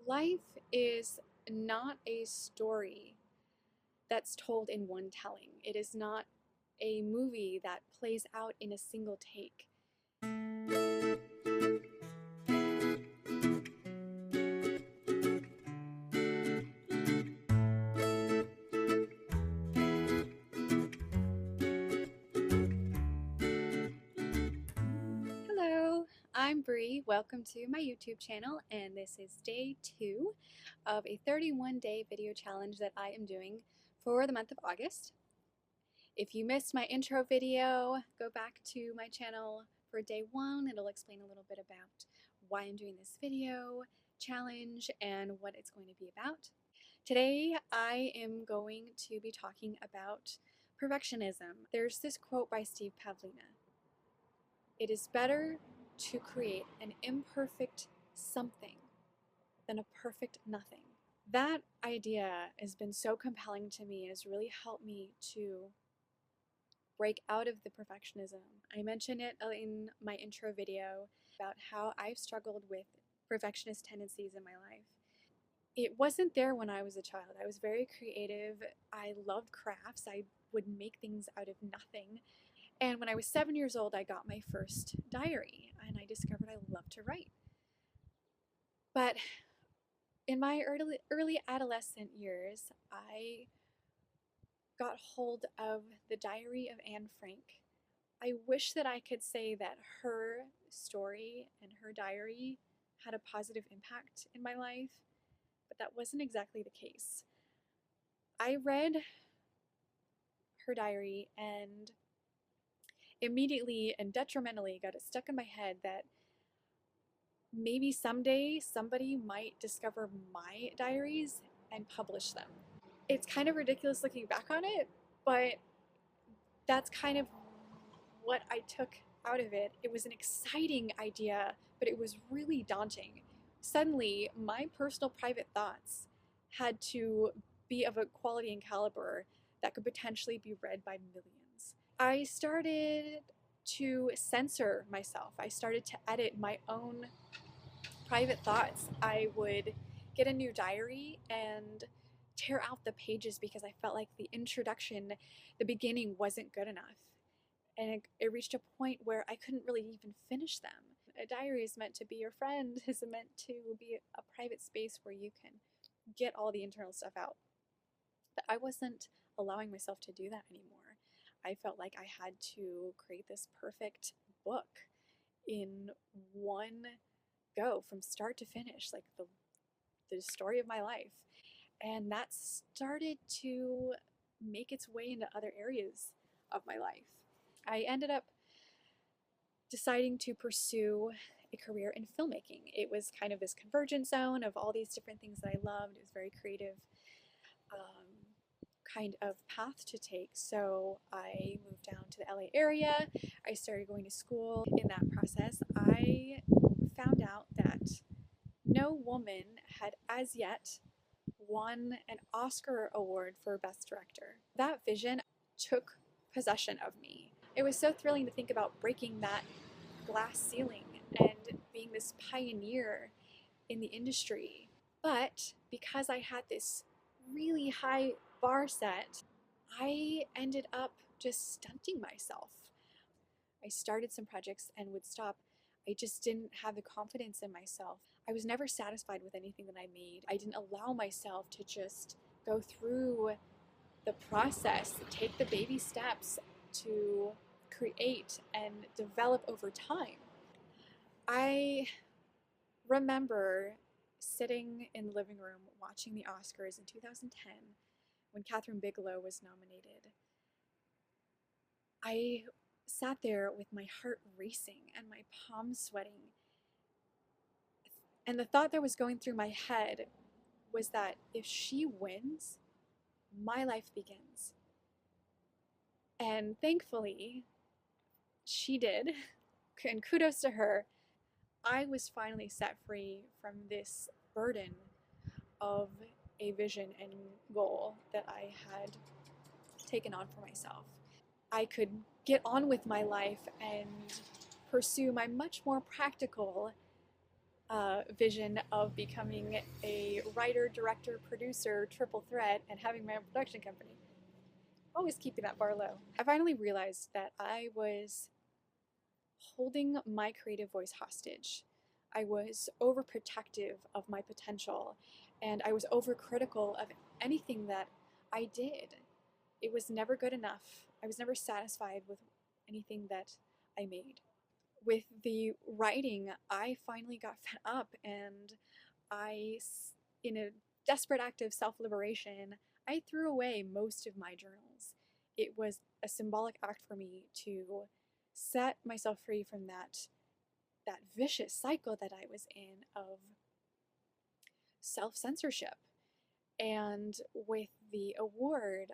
Life is not a story that's told in one telling. It is not a movie that plays out in a single take. Hello, I'm Bree. Welcome to my YouTube channel, and this is day 2 of a 31-day video challenge that I am doing for the month of August. If you missed my intro video, go back to my channel for day 1. It'll explain a little bit about why I'm doing this video challenge and what it's going to be about. Today I am going to be talking about perfectionism. There's this quote by Pavlina. It is better to create an imperfect something than a perfect nothing. That idea has been so compelling to me and has really helped me to break out of the perfectionism. I mentioned it in my intro video about how I've struggled with perfectionist tendencies in my life. It wasn't there when I was a child. I was very creative. I loved crafts. I would make things out of nothing. And when I was 7 years old, I got my first diary and I discovered I loved to write. But in my early adolescent years, I got hold of the diary of Anne Frank. I wish that I could say that her story and her diary had a positive impact in my life, but that wasn't exactly the case. I read her diary and immediately and detrimentally got it stuck in my head that maybe someday somebody might discover my diaries and publish them. It's kind of ridiculous looking back on it, but that's kind of what I took out of it. It was an exciting idea, but it was really daunting. Suddenly, my personal private thoughts had to be of a quality and caliber that could potentially be read by millions. I started to censor myself. I started to edit my own private thoughts. I would get a new diary and tear out the pages because I felt like the introduction, the beginning wasn't good enough. And it reached a point where I couldn't really even finish them. A diary is meant to be your friend, is meant to be a private space where you can get all the internal stuff out. But I wasn't allowing myself to do that anymore. I felt like I had to create this perfect book in one go from start to finish, like the story of my life. And that started to make its way into other areas of my life. I ended up deciding to pursue a career in filmmaking. It was kind of this convergence zone of all these different things that I loved. It was very creative kind of path to take. So I moved down to the LA area. I started going to school. In that process, I found out that no woman had as yet won an Oscar award for Best Director. That vision took possession of me. It was so thrilling to think about breaking that glass ceiling and being this pioneer in the industry. But because I had this really high bar set, I ended up just stunting myself. I started some projects and would stop. I just didn't have the confidence in myself. I was never satisfied with anything that I made. I didn't allow myself to just go through the process, take the baby steps to create and develop over time. I remember sitting in the living room watching the Oscars in 2010 when Catherine Bigelow was nominated. I sat there with my heart racing and my palms sweating. And the thought that was going through my head was that if she wins, my life begins. And thankfully, she did. And kudos to her. I was finally set free from this burden of a vision and goal that I had taken on for myself. I could get on with my life and pursue my much more practical vision of becoming a writer, director, producer, triple threat, and having my own production company. Always keeping that bar low. I finally realized that I was holding my creative voice hostage. I was overprotective of my potential, and I was overcritical of anything that I did. It was never good enough. I was never satisfied with anything that I made. With the writing, I finally got fed up, and in a desperate act of self liberation, I threw away most of my journals. It was a symbolic act for me to set myself free from that vicious cycle that I was in of self censorship. And with the award,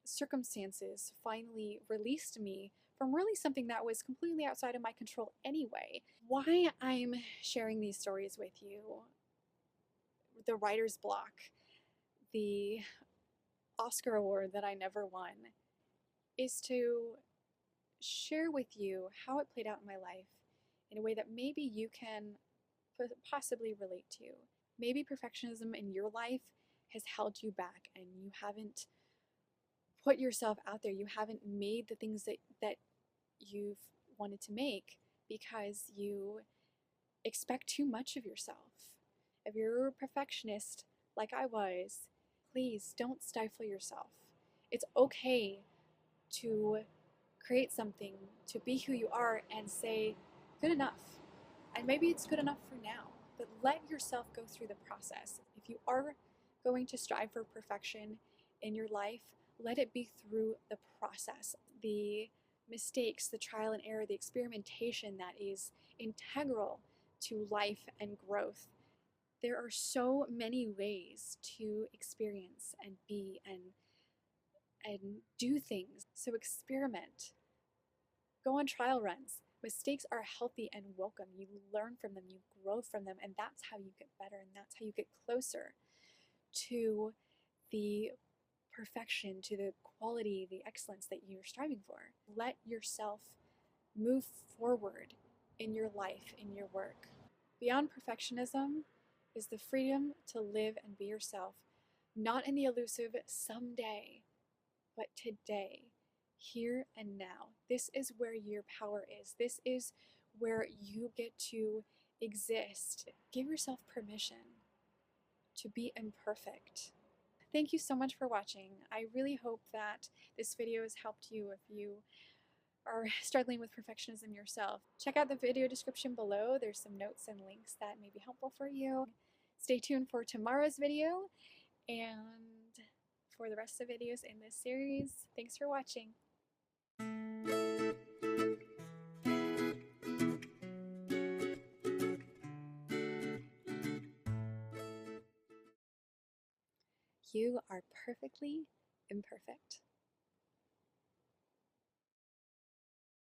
circumstances finally released me from really something that was completely outside of my control anyway. Why I'm sharing these stories with you, the writer's block, the Oscar award that I never won, is to share with you how it played out in my life in a way that maybe you can possibly relate to. Maybe perfectionism in your life has held you back and you haven't put yourself out there. You haven't made the things that you've wanted to make because you expect too much of yourself. If you're a perfectionist like I was, please don't stifle yourself. It's okay to create something, to be who you are and say, good enough. And maybe it's good enough for now, but let yourself go through the process. If you are going to strive for perfection in your life, let it be through the process. The mistakes, the trial and error, the experimentation that is integral to life and growth. There are so many ways to experience and be and do things. So experiment. Go on trial runs. Mistakes are healthy and welcome. You learn from them, you grow from them, and that's how you get better, and that's how you get closer to the perfection, to the quality, the excellence that you're striving for. Let yourself move forward in your life, in your work. Beyond perfectionism is the freedom to live and be yourself, not in the elusive someday, but today, here and now. This is where your power is. This is where you get to exist. Give yourself permission to be imperfect. Thank you so much for watching. I really hope that this video has helped you if you are struggling with perfectionism yourself. Check out the video description below. There's some notes and links that may be helpful for you. Stay tuned for tomorrow's video and for the rest of the videos in this series. Thanks for watching. You are perfectly imperfect.